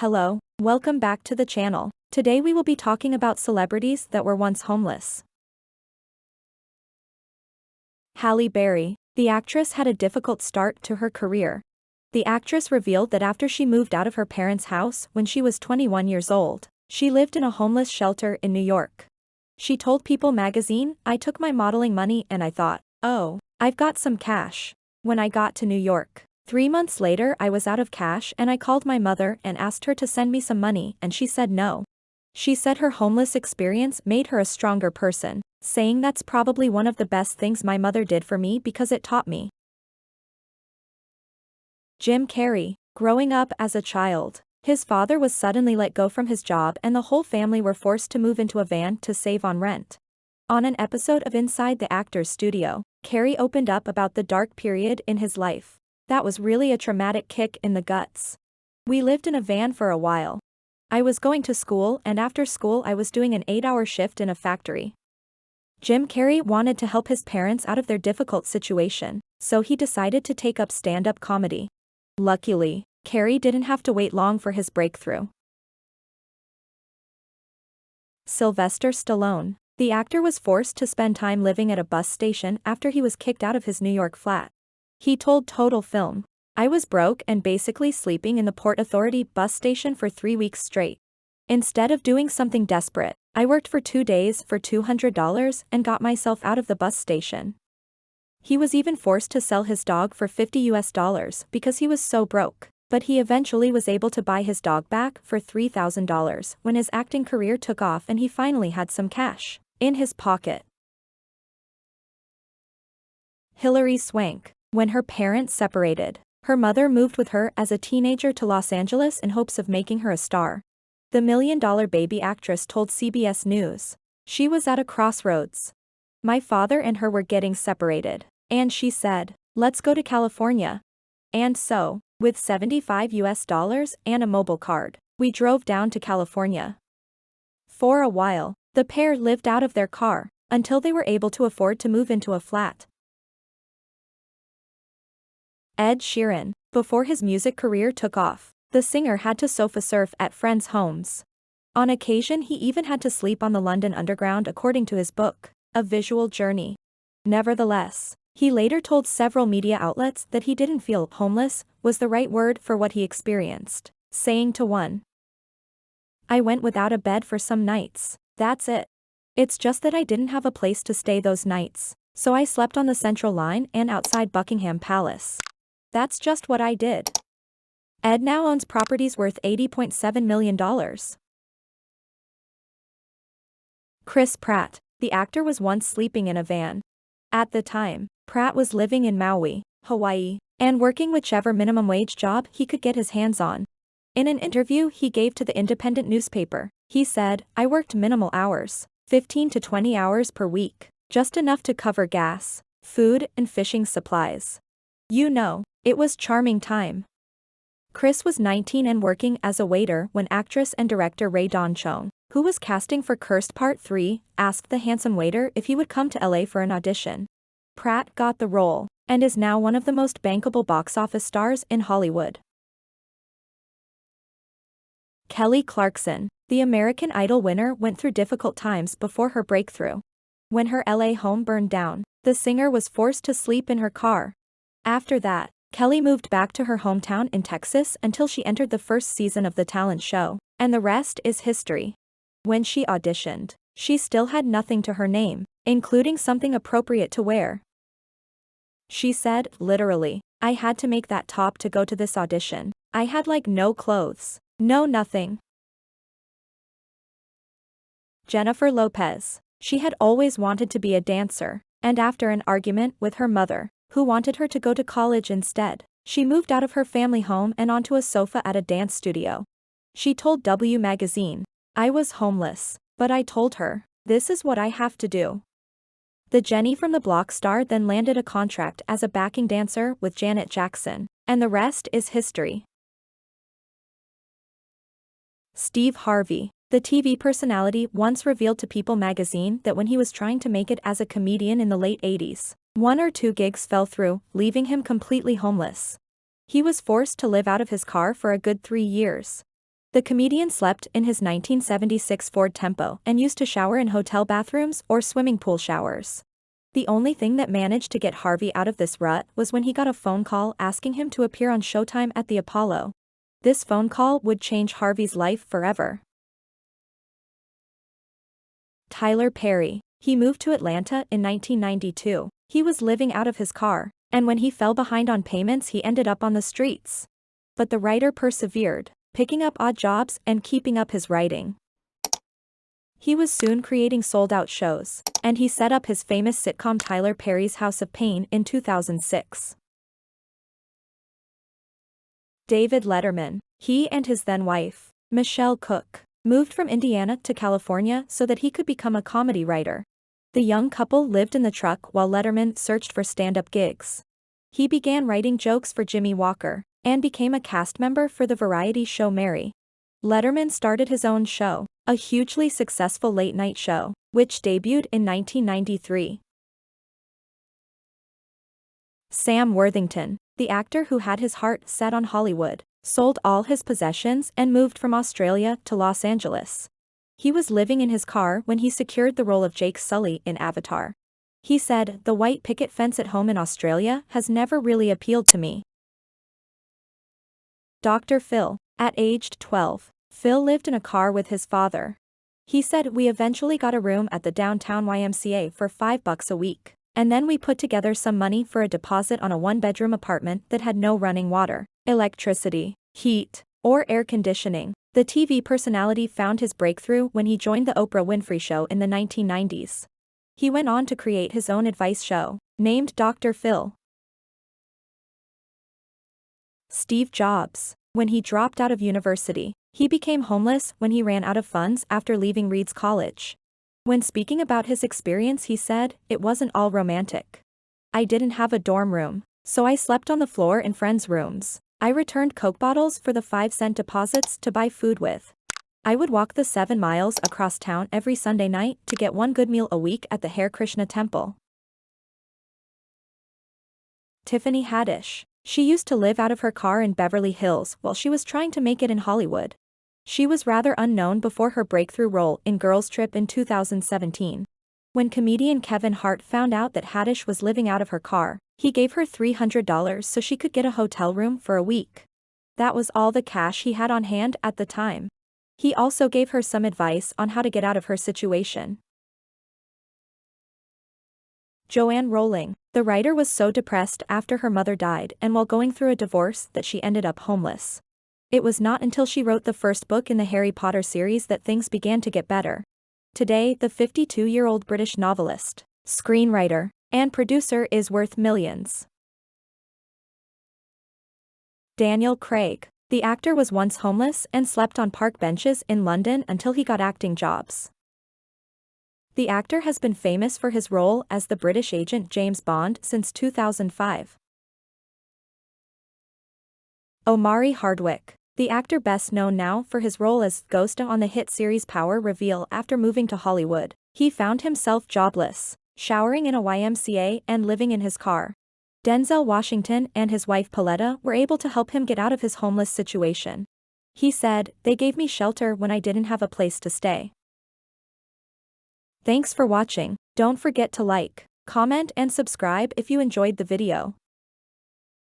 Hello, welcome back to the channel. Today we will be talking about celebrities that were once homeless. Halle Berry. The actress had a difficult start to her career. The actress revealed that after she moved out of her parents' house when she was 21 years old, she lived in a homeless shelter in New York. She told People magazine, "I took my modeling money and I thought, oh, I've got some cash. When I got to New York, 3 months later I was out of cash and I called my mother and asked her to send me some money and she said no." She said her homeless experience made her a stronger person, saying that's probably one of the best things my mother did for me because it taught me. Jim Carrey. Growing up as a child, his father was suddenly let go from his job and the whole family were forced to move into a van to save on rent. On an episode of Inside the Actor's Studio, Carrey opened up about the dark period in his life. "That was really a traumatic kick in the guts. We lived in a van for a while. I was going to school and after school I was doing an 8-hour shift in a factory." Jim Carrey wanted to help his parents out of their difficult situation, so he decided to take up stand-up comedy. Luckily, Carrey didn't have to wait long for his breakthrough. Sylvester Stallone. The actor was forced to spend time living at a bus station after he was kicked out of his New York flat. He told Total Film, "I was broke and basically sleeping in the Port Authority bus station for 3 weeks straight. Instead of doing something desperate, I worked for 2 days for $200 and got myself out of the bus station." He was even forced to sell his dog for $50 because he was so broke, but he eventually was able to buy his dog back for $3,000 when his acting career took off and he finally had some cash in his pocket. Hilary Swank. When her parents separated, her mother moved with her as a teenager to Los Angeles in hopes of making her a star. The $1 Million Baby actress told CBS News, "She was at a crossroads. My father and her were getting separated, and she said, 'Let's go to California.' And so, with $75 and a mobile card, we drove down to California. For a while, the pair lived out of their car, until they were able to afford to move into a flat." Ed Sheeran. Before his music career took off, the singer had to sofa surf at friends' homes. On occasion he even had to sleep on the London Underground according to his book, A Visual Journey. Nevertheless, he later told several media outlets that he didn't feel homeless was the right word for what he experienced, saying to one, "I went without a bed for some nights, that's it. It's just that I didn't have a place to stay those nights, so I slept on the Central Line and outside Buckingham Palace. That's just what I did." Ed now owns properties worth $80.7 million. Chris Pratt. The actor was once sleeping in a van. At the time, Pratt was living in Maui, Hawaii, and working whichever minimum wage job he could get his hands on. In an interview he gave to the Independent newspaper, he said, "I worked minimal hours, 15 to 20 hours per week, just enough to cover gas, food, and fishing supplies. You know, it was charming time." Chris was 19 and working as a waiter when actress and director Rae Dawn Chong, who was casting for Cursed Part 3, asked the handsome waiter if he would come to LA for an audition. Pratt got the role, and is now one of the most bankable box office stars in Hollywood. Kelly Clarkson. The American Idol winner went through difficult times before her breakthrough. When her LA home burned down, the singer was forced to sleep in her car. After that, Kelly moved back to her hometown in Texas until she entered the first season of the talent show, and the rest is history. When she auditioned, she still had nothing to her name, including something appropriate to wear. She said, "Literally, I had to make that top to go to this audition. I had like no clothes, no nothing." Jennifer Lopez. She had always wanted to be a dancer, and after an argument with her mother, who wanted her to go to college instead, she moved out of her family home and onto a sofa at a dance studio. She told W magazine, "I was homeless, but I told her, this is what I have to do." The Jenny from the Block star then landed a contract as a backing dancer with Janet Jackson, and the rest is history. Steve Harvey. The TV personality once revealed to People magazine that when he was trying to make it as a comedian in the late 80s, 1 or 2 gigs fell through, leaving him completely homeless. He was forced to live out of his car for a good 3 years. The comedian slept in his 1976 Ford Tempo and used to shower in hotel bathrooms or swimming pool showers. The only thing that managed to get Harvey out of this rut was when he got a phone call asking him to appear on Showtime at the Apollo. This phone call would change Harvey's life forever. Tyler Perry. He moved to Atlanta in 1992. He was living out of his car, and when he fell behind on payments he ended up on the streets. But the writer persevered, picking up odd jobs and keeping up his writing. He was soon creating sold-out shows, and he set up his famous sitcom Tyler Perry's House of Pain in 2006. David Letterman. He and his then-wife, Michelle Cook, moved from Indiana to California so that he could become a comedy writer. The young couple lived in the truck while Letterman searched for stand-up gigs. He began writing jokes for Jimmy Walker, and became a cast member for the variety show Mary. Letterman started his own show, a hugely successful late-night show, which debuted in 1993. Sam Worthington, the actor who had his heart set on Hollywood, sold all his possessions and moved from Australia to Los Angeles. He was living in his car when he secured the role of Jake Sully in Avatar. He said, "The white picket fence at home in Australia has never really appealed to me." Dr. Phil. At aged 12, Phil lived in a car with his father. He said, "We eventually got a room at the downtown YMCA for $5 a week, and then we put together some money for a deposit on a one-bedroom apartment that had no running water, electricity, heat, or air conditioning." The TV personality found his breakthrough when he joined the Oprah Winfrey Show in the 1990s. He went on to create his own advice show, named Dr. Phil. Steve Jobs. When he dropped out of university, he became homeless when he ran out of funds after leaving Reed's College. When speaking about his experience he said, "It wasn't all romantic. I didn't have a dorm room, so I slept on the floor in friends' rooms. I returned Coke bottles for the 5-cent deposits to buy food with. I would walk the 7 miles across town every Sunday night to get one good meal a week at the Hare Krishna Temple." Tiffany Haddish. She used to live out of her car in Beverly Hills while she was trying to make it in Hollywood. She was rather unknown before her breakthrough role in Girls Trip in 2017. When comedian Kevin Hart found out that Haddish was living out of her car, he gave her $300 so she could get a hotel room for a week. That was all the cash he had on hand at the time. He also gave her some advice on how to get out of her situation. Joanne Rowling. The writer was so depressed after her mother died and while going through a divorce that she ended up homeless. It was not until she wrote the first book in the Harry Potter series that things began to get better. Today, the 52-year-old British novelist, screenwriter, and producer is worth millions. Daniel Craig. The actor was once homeless and slept on park benches in London until he got acting jobs. The actor has been famous for his role as the British agent James Bond since 2005. Omari Hardwick. The actor best known now for his role as Ghost on the hit series Power reveal after moving to Hollywood. He found himself jobless, showering in a YMCA and living in his car. Denzel Washington and his wife Paletta were able to help him get out of his homeless situation. He said, "They gave me shelter when I didn't have a place to stay." Thanks for watching. Don't forget to like, comment and subscribe if you enjoyed the video.